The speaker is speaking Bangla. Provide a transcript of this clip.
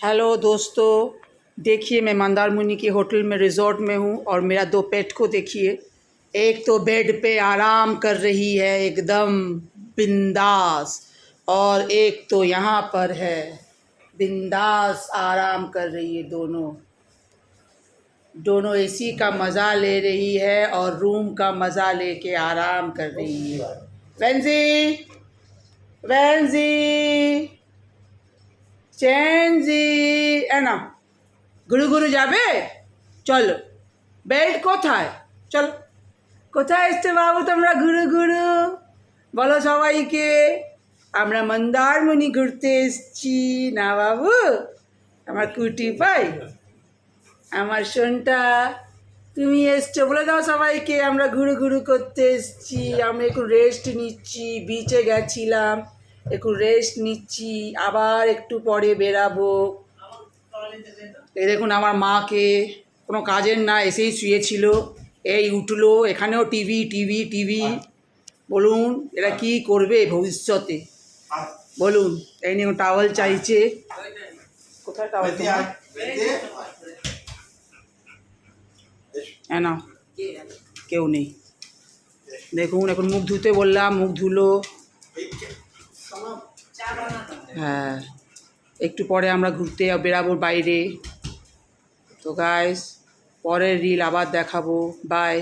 हेलो दोस्तों, देखिए मैं मंदारमुनि की होटल में रिज़ॉर्ट में हूँ और मेरा दो पेट को देखिए। एक तो बेड पे आराम कर रही है एकदम बिंदास, और एक तो यहाँ पर है बिंदास आराम कर रही है। दोनों एसी का मज़ा ले रही है और रूम का मज़ा लेके आराम कर रही है। वेंजी, वेंजी, চেঞ্জি এনা ঘুরু ঘুরু যাবে। চলো, বেল্ট কোথায়? চলো, কোথায় এসছে বাবু তোমরা ঘুরু ঘুরু? বলো সবাইকে আমরা মন্দারমণি ঘুরতে এসছি না বাবু। আমার কুটি পাই, আমার সোনটা, তুমি এসছো, বলে দাও সবাইকে আমরা ঘুরু ঘুরু করতে এসছি। আমরা একটু রেস্ট নিচ্ছি, বিচে গেছিলাম, একটু রেস্ট নিচ্ছি, আবার একটু পরে বেরাবো। এই দেখুন আমার মাকে, কোনো কাজের না, এসেই শুয়েছিল, এই উঠলো। এখানেও টিভি টিভি টিভি। বলুন এরা কি করবে ভবিষ্যতে, বলুন। এই নিয়ে টাওয়াল চাইছে, কোথায় টাওয়াল? হ্যাঁ না, কেউ নেই। দেখুন এখন মুখ ধুতে বললাম, মুখ ধুলো। হ্যাঁ, একটু পরে আমরা ঘুরতে বেরাবো বাইরে। তো গাইস, পরের রিল আবার দেখাবো। বাই।